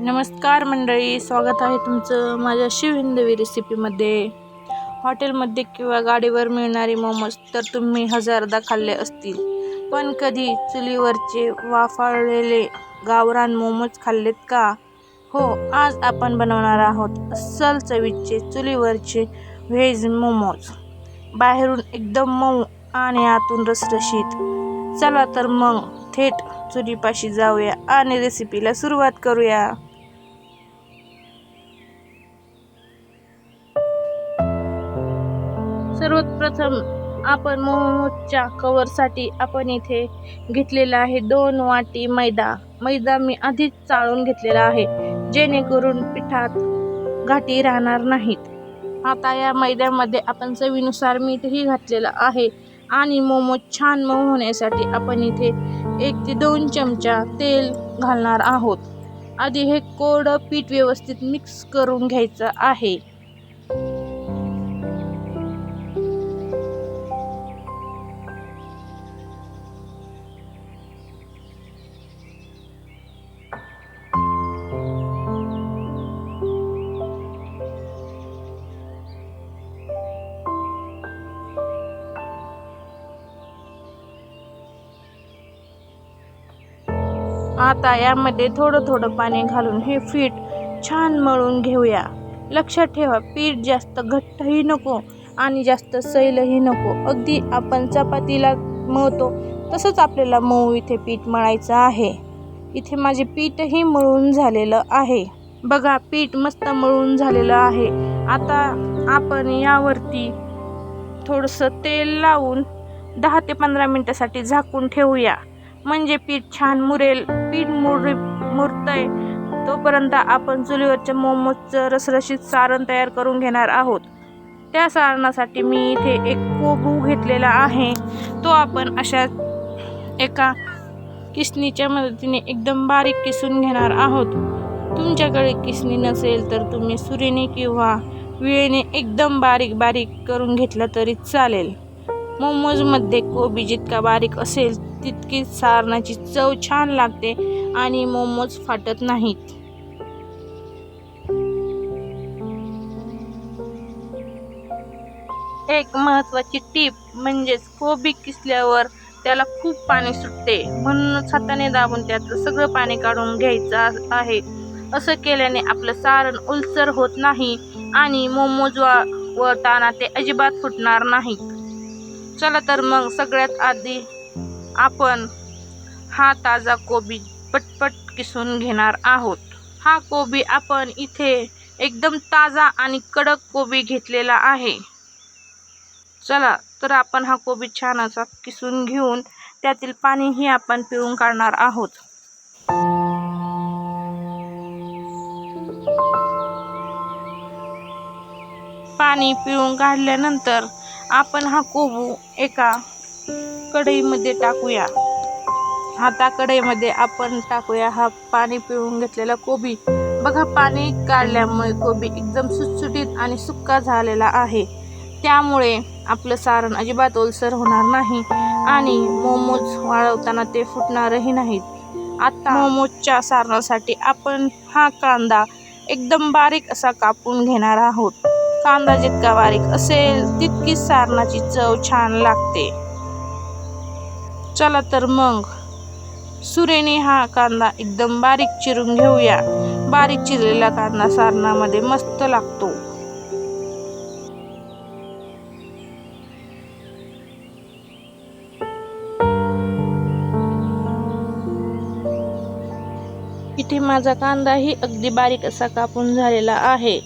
नमस्कार मंडळी, स्वागत आहे तुमचं माझ्या शिवहिंदवी रेसिपीमध्ये। हॉटेलमध्ये किंवा गाडीवर मिळणारे मोमोज तर तुम्ही हजारदा खाल्ले असतील, पण कधी चुलीवरचे वाफाळलेले गावरान मोमोज खाल्लेत का? हो, आज आपण बनवणार आहोत अस्सल चवीचे चुलीवरचे व्हेज मोमोज। बाहेरून एकदम मऊ आणि आतून रसरशीत। चला तर मग थेट चुलीपाशी जाऊया आणि रेसिपीला सुरुवात करूया। सर्वात प्रथम आपण मोमोजच्या कवरसाठी आपण इथे घेतलेला आहे 2 वाटी मैदा मी आधीच चाळून घेतलेला आहे, जेणेकरून पिठात गाठी राहणार नाहीत। आता या मैद्यामध्ये आपण चवीनुसार मीठही घातलेलं आहे आणि मोमोज छान मऊ होण्यासाठी आपण इथे 1 ते 2 चमचा तेल घालणार आहोत। आधी हे कोरडं पीठ व्यवस्थित मिक्स करून घ्यायचं आहे। आता यामध्ये थोडं पाणी घालून हे पीठ छान मळून घेऊया। लक्षात ठेवा, पीठ जास्त घट्टही नको आणि जास्त सैलही नको। अगदी आपण चपातीला मळतो तसंच आपल्याला मऊ इथे पीठ मळायचं आहे। इथे माझे पीठही मळून झालेलं आहे। बघा, पीठ मस्त मळून झालेलं आहे। आता आपण यावरती थोडंसं तेल लावून 10 ते 15 मिनिटासाठी झाकून ठेवूया, म्हणजे पीठ छान मुरेल। पीठ मुरतंय तोपर्यंत आपण चुलीवरच्या मोमोजचं रसरशीत सारण तयार करून घेणार आहोत। त्या सारणासाठी मी इथे एक कोबू घेतलेला आहे, तो आपण अशा एका किसणीच्या मदतीने एकदम बारीक किसून घेणार आहोत। तुमच्याकडे किसणी नसेल तर तुम्ही सुरीने किंवा विळेने एकदम बारीक करून घेतला तरी चालेल। मोमोजमध्ये कोबी जितका बारीक असेल तितकी सारणाची चव छान लागते आणि मोमोज फाटत नाहीत। एक महत्त्वाची टीप म्हणजेच कोबी किसल्यावर त्याला खूप पाणी सुटते, म्हणूनच हाताने दाबून त्यातलं सगळं पाणी काढून घ्यायचं आहे। असं केल्याने आपलं सारण ओलसर होत नाही आणि मोमोज वळताना ते अजिबात फुटणार नाहीत। चला तर मग सगळ्यात आधी आपण हा ताजा कोबी पटपट किसून घेणार आहोत। हा कोबी आपण इथे एकदम ताजा आणि कडक कोबी घेतलेला आहे। चला तर आपण हा कोबी छान असा किसून घेऊन त्यातील पाणीही आपण पिळून काढणार आहोत। पाणी पिळून काढल्यानंतर आपण हा कोबू एका कढईमध्ये टाकूया। आता कढईमध्ये आपण टाकूया हा पाणी पिळून घेतलेला कोबी। बघा, पाणी काढल्यामुळे कोबी एकदम सुटसुटीत आणि सुक्का झालेला आहे, त्यामुळे आपलं सारण अजिबात ओलसर होणार नाही आणि मोमोज वाळवताना ते फुटणारही नाहीत। आता मोमोजच्या सारणासाठी आपण हा कांदा एकदम बारीक असा कापून घेणार आहोत। कांदा जितका बारीक असेल तितकी सारणाची चव छान लागते। चला तर मग सुरेने हा कांदा एकदम बारीक चिरून घेऊया। बारीक चिरलेला कांदा सारणामध्ये मस्त लागतो। इथे माझा कांदाही अगदी बारीक असा कापून झालेला आहे।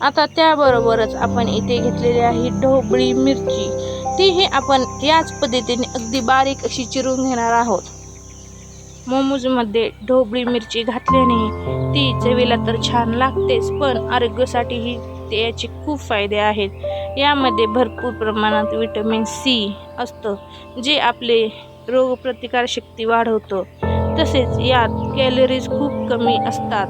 आता त्याबरोबरच आपण इथे घेतलेली आहे ढोबळी मिरची, तीही आपण याच पद्धतीने अगदी बारीक अशी चिरून घेणार आहोत। मोमोजमध्ये ढोबळी मिरची घातल्याने ती चवीला तर छान लागतेच, पण आरोग्यासाठीही याचे खूप फायदे आहेत। यामध्ये भरपूर प्रमाणात व्हिटॅमिन सी असतं, जे आपले रोगप्रतिकारशक्ती वाढवतं। तसेच यात कॅलरीज खूप कमी असतात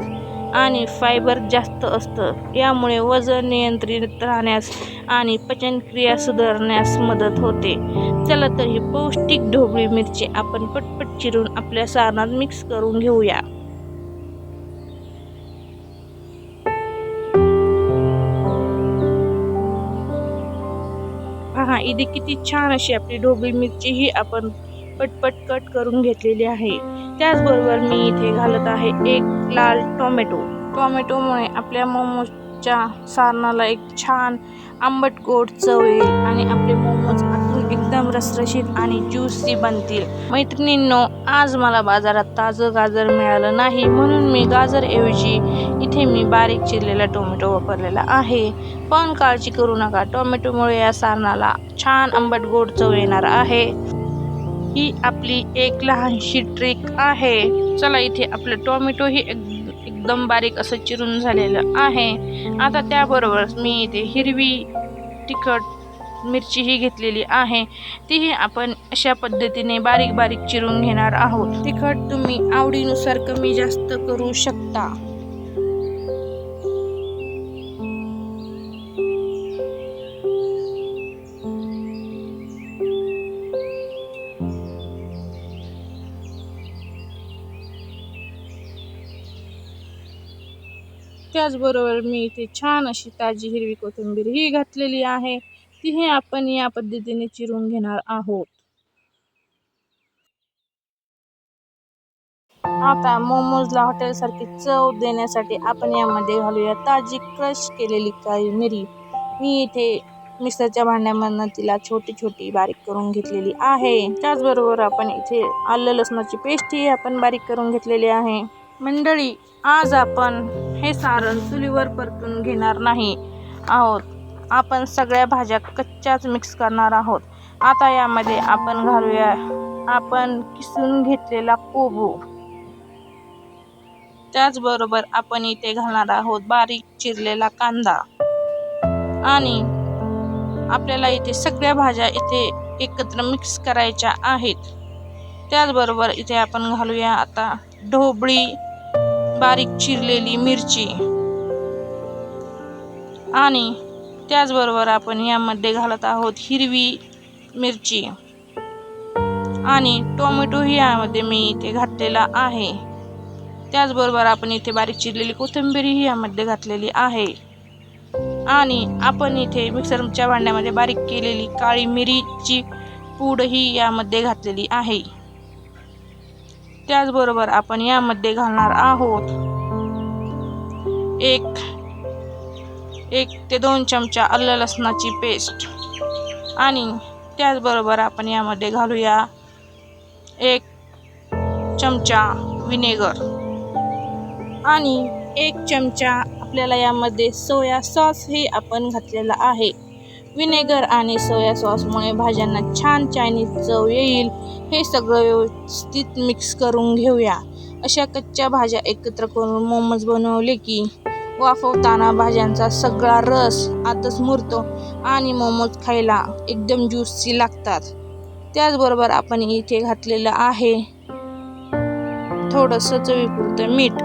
आणि फायबर जास्त असतं। यामुळे वजन नियंत्रित राहण्यास आणि पचनक्रिया सुधारण्यास मदत होते। चला तर ही पौष्टिक ढोबळी मिरची आपण पटपट चिरून आपल्या सारणात मिक्स करून घेऊया। इथे किती छान अशी आपली ढोबळी मिरची ही आपण पटपट कट करून घेतलेली आहे। त्याचबरोबर मी इथे घालत आहे एक लाल टोमॅटो। टोमॅटोमुळे आपल्या मोमोजच्या सारणाला एक छान आंबट गोड चव येईल आणि आपले मोमोज आतून एकदम रसरशीत आणि ज्युसी बनतील। मैत्रिणींनो, आज मला बाजारात ताजं गाजर मिळालं नाही म्हणून मी गाजरऐवजी इथे मी बारीक चिरलेला टोमॅटो वापरलेला आहे। पण काळजी करू नका, टोमॅटोमुळे या सारणाला छान आंबट गोड चव येणार आहे। ही आपली एक लहानशी ट्रिक आहे। चला, इथे आपलं टोमॅटो ही एकदम बारीक असं चिरून झालेलं आहे। आता त्याबरोबर मी इथे हिरवी तिखट मिरची ही घेतलेली आहे, तीही आपण अशा पद्धतीने बारीक बारीक चिरून घेणार आहोत। तिखट तुम्ही आवडीनुसार कमी जास्त करू शकता। त्याचबरोबर मी इथे छान अशी ताजी हिरवी कोथिंबीर ही घातलेली आहे, तीही आपण या पद्धतीने चिरून घेणार आहोत। आता मोमोजला हॉटेलसारखी चव देण्यासाठी आपण यामध्ये घालूया ताजी क्रश केलेली काळी मिरी। मी इथे मिक्सरच्या भांड्यामधून तिला छोटी छोटी बारीक करून घेतलेली आहे। त्याचबरोबर आपण इथे आलं लसणाची पेस्ट ही आपण बारीक करून घेतलेली आहे। मंडळी, आज आपण हे सारण चुलीवर परतून घेणार नाही आहोत, आपण सगळ्या भाज्या कच्च्याच मिक्स करणार आहोत। आता यामध्ये आपण घालूया आपण किसून घेतलेला कोबू। त्याचबरोबर आपण इथे घालणार आहोत बारीक चिरलेला कांदा आणि आपल्याला इथे सगळ्या भाज्या इथे एकत्र मिक्स करायच्या आहेत। त्याचबरोबर इथे आपण घालूया आता ढोबळी बारीक चिरलेली मिरची आणि त्याचबरोबर आपण यामध्ये घालत आहोत हिरवी मिरची आणि टोमॅटो ही यामध्ये मी इथे घातलेला आहे। त्याचबरोबर आपण इथे बारीक चिरलेली कोथिंबीर ही यामध्ये घातलेली आहे आणि आपण इथे मिक्सरच्या भांड्यामध्ये बारीक केलेली काळी मिरीची पूड ही यामध्ये घातलेली आहे। त्याचबरोबर आपण यामध्ये घालणार आहोत एक ते 2 चमचा आलं लसणाची पेस्ट आणि त्याचबरोबर आपण यामध्ये घालूया 1 चमचा विनेगर आणि 1 चमचा आपल्याला यामध्ये सोया सॉस ही आपण घातलेला आहे। विनेगर आणि सोया सॉसमुळे भाज्यांना छान चायनीज चव येईल। हे सगळं व्यवस्थित मिक्स करून घेऊया। अशा कच्च्या भाज्या एकत्र करून मोमोज बनवले की वाफवताना भाज्यांचा सगळा रस आतच मुरतो आणि मोमोज खायला एकदम ज्युसी लागतात। त्याचबरोबर आपण इथे घातलेलं आहे थोडंसं चवीपुरतं मीठ।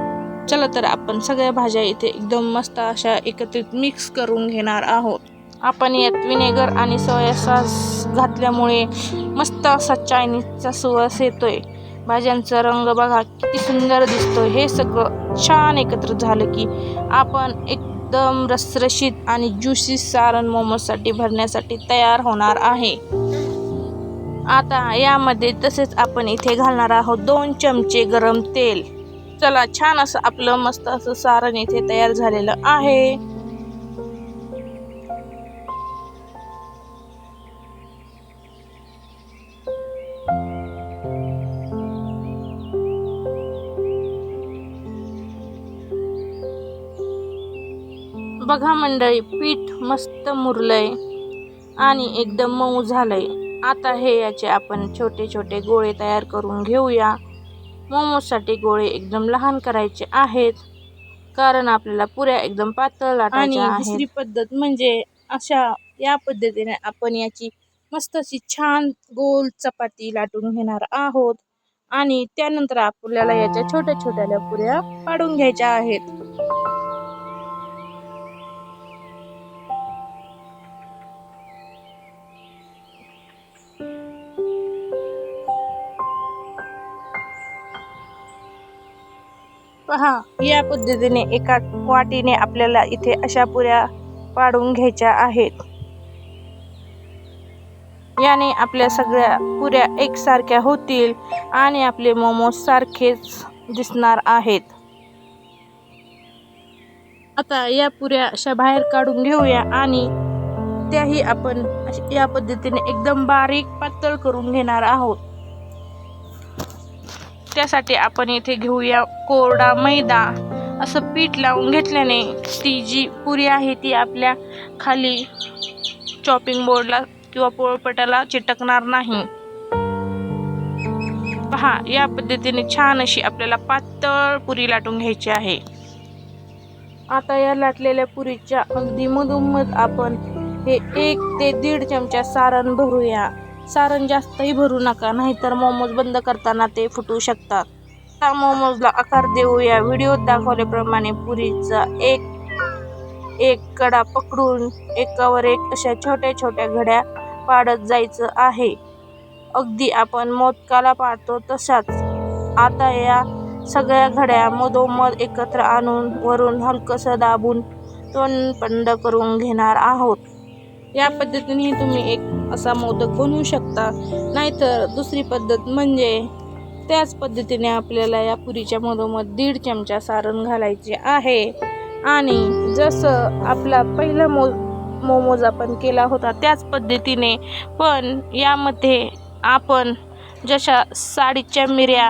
चला तर आपण सगळ्या भाज्या इथे एकदम मस्त अशा एकत्रित मिक्स करून घेणार आहोत। आपण यात विनेगर आणि सोया सॉस घातल्यामुळे मस्त असा चायनीजचा सुवास येतोय। भाज्यांचा रंग बघा किती सुंदर दिसतोय। हे सगळं छान एकत्र झालं की आपण एकदम रसरशीत आणि ज्युसी सारण मोमोजसाठी भरण्यासाठी तयार होणार आहे। आता यामध्ये तसेच आपण इथे घालणार आहोत 2 चमचे गरम तेल। चला, छान असं आपलं मस्त असं सारण इथे तयार झालेलं आहे। बघा मंडळी, पीठ मस्त मुरलंय आणि एकदम मऊ झालंय। आता हे याचे आपण छोटे छोटे गोळे तयार करून घेऊया। मोमोजसाठी गोळे एकदम लहान करायचे आहेत कारण आपल्याला पुऱ्या एकदम पातळ लाटायच्या आहेत। आणि दुसरी पद्धत म्हणजे या पद्धतीने आपण याची मस्त अशी छान गोल चपाती लाटून घेणार आहोत आणि त्यानंतर आपल्याला याच्या छोट्या छोट्या पुऱ्या पाडून घ्यायच्या आहेत। पहा, या पद्धतीने एका वाटीने आपल्याला इथे अशा पुऱ्या पाडून घ्यायच्या आहेत। याने आपल्या सगळ्या पुऱ्या एकसारख्या होतील आणि आपले मोमोज सारखेच दिसणार आहेत. आता या पुऱ्या अशा बाहेर काढून घेऊया आणि त्याही आपण या पद्धतीने एकदम बारीक पातळ करून घेणार आहोत. त्यासाठी आपण इथे घेऊया कोरडा मैदा. असं पीठ लावून घेतल्याने ती जी पुरी आहे ती आपल्या खाली चॉपिंग बोर्डला किंवा पोळपाटाला चिटकणार नाही. पहा, या पद्धतीने छान अशी आपल्याला पातळ पुरी लाटून घ्यायची आहे. आता या लाटलेल्या पुरीच्या अगदी मधोमध आपण हे 1 ते 1.5 चमचा सारण भरूया. सारण जास्तही भरू नका, नाहीतर मोमोज बंद करताना ते फुटू शकतात. आता मोमोजला आकार देऊया. व्हिडिओत दाखवल्याप्रमाणे पुरीचा एक कडा पकडून एकावर एक अशा छोट्या छोट्या घड्या पाडत जायचं आहे. अगदी आपण मोदकाला पाडतो तशाच. आता या सगळ्या घड्या मधोमध एकत्र आणून वरून हलकसं दाबून तोंड बंद करून घेणार आहोत. या पद्धतीने तुम्ही एक असा मोदक बनवू शकता. नाहीतर दुसरी पद्धत म्हणजे त्याच पद्धतीने आपल्याला या पुरीच्या मधोमध 1.5 चमचा सारण घालायचे आहे आणि जसं आपला पहिला मोमोज आपण केला होता त्याच पद्धतीने, पण यामध्ये आपण जशा साडीच्या मिऱ्या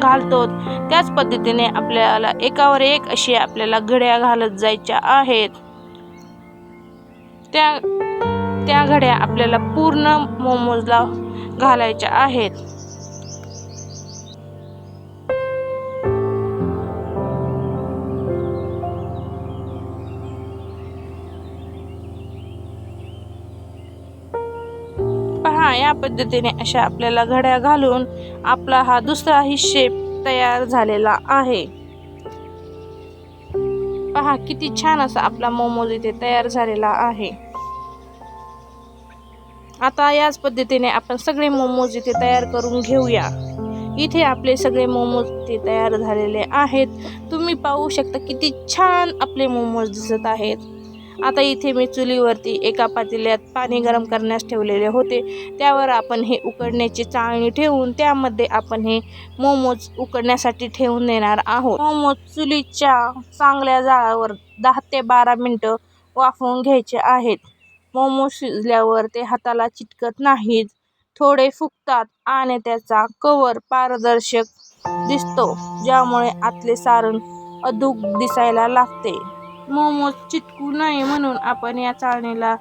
घालतो त्याच पद्धतीने आपल्याला एकावर एक अशी आपल्याला घड्या घालत जायच्या आहेत. त्या घड्या आपल्याला पूर्ण मोमोजला घालायच्या आहेत. पहा, या पद्धतीने अशा आपल्याला घड्या घालून आपला हा दुसराही शेप तयार झालेला आहे. पहा, किती छान असा आपला मोमोज इथे तयार झालेला आहे. आता याच पद्धतीने आपण सगळे मोमोज इथे तयार करून घेऊया. इथे आपले सगळे मोमोज इथे तयार झालेले आहेत. तुम्ही पाहू शकता किती छान आपले मोमोज दिसत आहेत. आता इथे मी चुलीवरती एका पातेल्यात पाणी गरम करण्यास ठेवलेले होते. त्यावर आपण हे उकडण्याची चाळणी ठेवून त्यामध्ये आपण हे मोमोज उकडण्यासाठी ठेवून देणार आहोत. मोमोज चुलीच्या चांगल्या जाळावर 10 ते 12 मिनिटं वाफवून घ्यायचे आहेत. मोमोज शिजल्यावर ते हाताला चिटकत नाहीत, थोडे फुगतात आणि त्याचा कवर पारदर्शक दिसतो, ज्यामुळे आतले सारण अधूक दिसायला लागते. मोमोज चिटकू नये म्हणून आपण या चाळणीला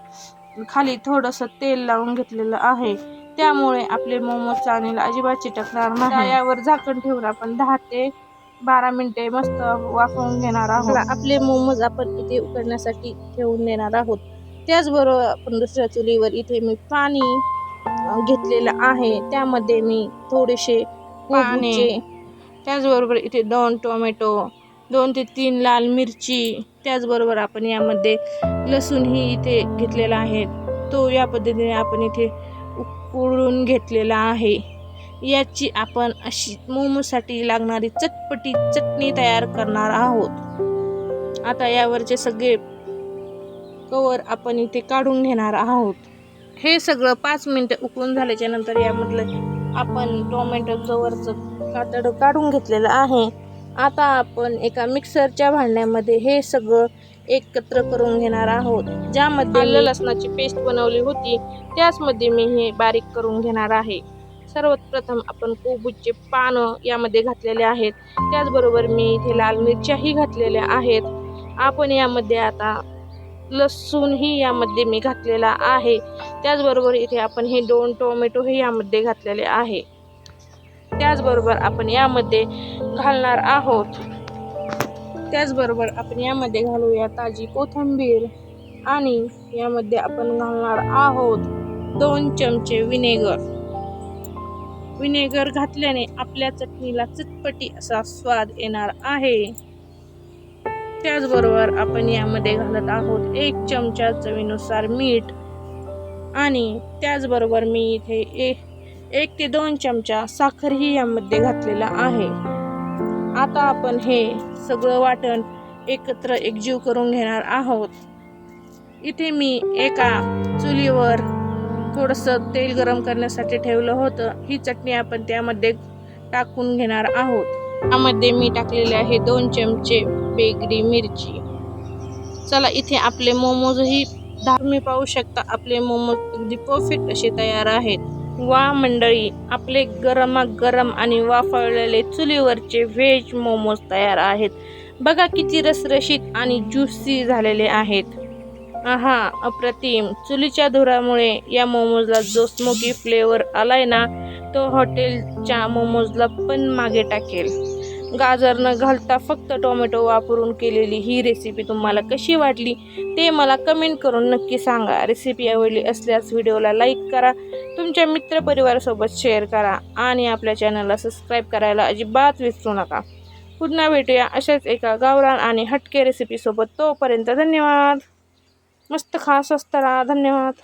खाली थोडंसं तेल लावून घेतलेलं आहे. त्यामुळे आपले मोमोज चाळणीला अजिबात चिटकणार नाही. यावर झाकण ठेवून आपण 10 ते 12 मिनिटे मस्त वाफवून घेणार आहोत. आपले मोमोज आपण इथे उकडण्यासाठी ठेवून देणार आहोत. त्याचबरोबर आपण दुसऱ्या चुलीवर इथे मी पाणी घेतलेलं आहे. त्यामध्ये मी थोडेसे पाणी, त्याचबरोबर इथे 2 टोमॅटो, 2 ते 3 लाल मिरची, त्याचबरोबर आपण यामध्ये लसूणही इथे घेतलेला आहे. तो या पद्धतीने आपण इथे उकळून घेतलेला आहे. याची आपण अशी मोमोसाठी लागणारी चटपटी चटणी तयार करणार आहोत. आता यावरचे सगळे कवर आपण इथे काढून घेणार आहोत. हे सगळं 5 मिनिटं उकळून झाल्याच्या नंतर यामधलं आपण टोमॅटोचं वरचं कातड काढून घेतलेलं आहे. आता आपण एका मिक्सरच्या भांड्यामध्ये हे सगळं एकत्र करून घेणार आहोत. ज्यामध्ये आलं लसणाची पेस्ट बनवली होती त्याचमध्ये मी हे बारीक करून घेणार आहे. सर्वात प्रथम आपण कोबूचे पानं यामध्ये घातलेले आहेत. त्याचबरोबर मी इथे लाल मिरच्याही घातलेल्या आहेत. आपण यामध्ये आता लसूणही यामध्ये मी घातलेला आहे. त्याचबरोबर इथे आपण हे 2 टोमॅटोही यामध्ये घातलेले आहे. त्याचबरोबर आपण यामध्ये घालणार आहोत. त्याचबरोबर आपण यामध्ये घालूया ताजी कोथिंबीर आणि यामध्ये आपण घालणार आहोत 2 चमचे विनेगर. विनेगर घातल्याने आपल्या चटणीला चटपटी असा स्वाद येणार आहे. त्याचबरोबर आपण यामध्ये घालत आहोत 1 चमचा चवीनुसार मीठ आणि त्याचबरोबर मी इथे 1 ते 2 चमचा साखरही यामध्ये घातलेला आहे. आता आपण हे सगळं वाटण एकत्र एकजीव करून घेणार आहोत. इथे मी एका चुलीवर थोडंसं तेल गरम करण्यासाठी ठेवलं होतं. ही चटणी आपण त्यामध्ये टाकून घेणार आहोत. त्यामध्ये मी टाकलेले आहे 2 चमचे बेगडी मिरची. चला इथे आपले मोमोजही तुम्ही पाहू शकता, आपले मोमोज अगदी परफेक्ट असे तयार आहेत. वा मंडळी, आपले गरमागरम आणि वाफळलेले चुलीवरचे व्हेज मोमोज तयार आहेत. बघा किती रसरशीत आणि ज्युसी झालेले आहेत. आहा, अप्रतिम. चुलीच्या धुरामुळे या मोमोजला जो स्मोकी फ्लेवर आलाय ना, तो हॉटेलच्या मोमोजला पण मागे टाकेल. गाजर न घालता फक्त टोमॅटो वापरून केलेली ही रेसिपी तुम्हाला कशी वाटली ते मला कमेंट करून नक्की सांगा. रेसिपी आवडली असल्यास व्हिडिओला लाईक करा, तुमच्या मित्रपरिवारासोबत शेअर करा आणि आपल्या चॅनलला सबस्क्राईब करायला अजिबात विसरू नका. पुन्हा भेटूया अशाच एका गावरान आणि हटके रेसिपीसोबत. तोपर्यंत धन्यवाद. मस्त खा, स्वस्त राहा. धन्यवाद.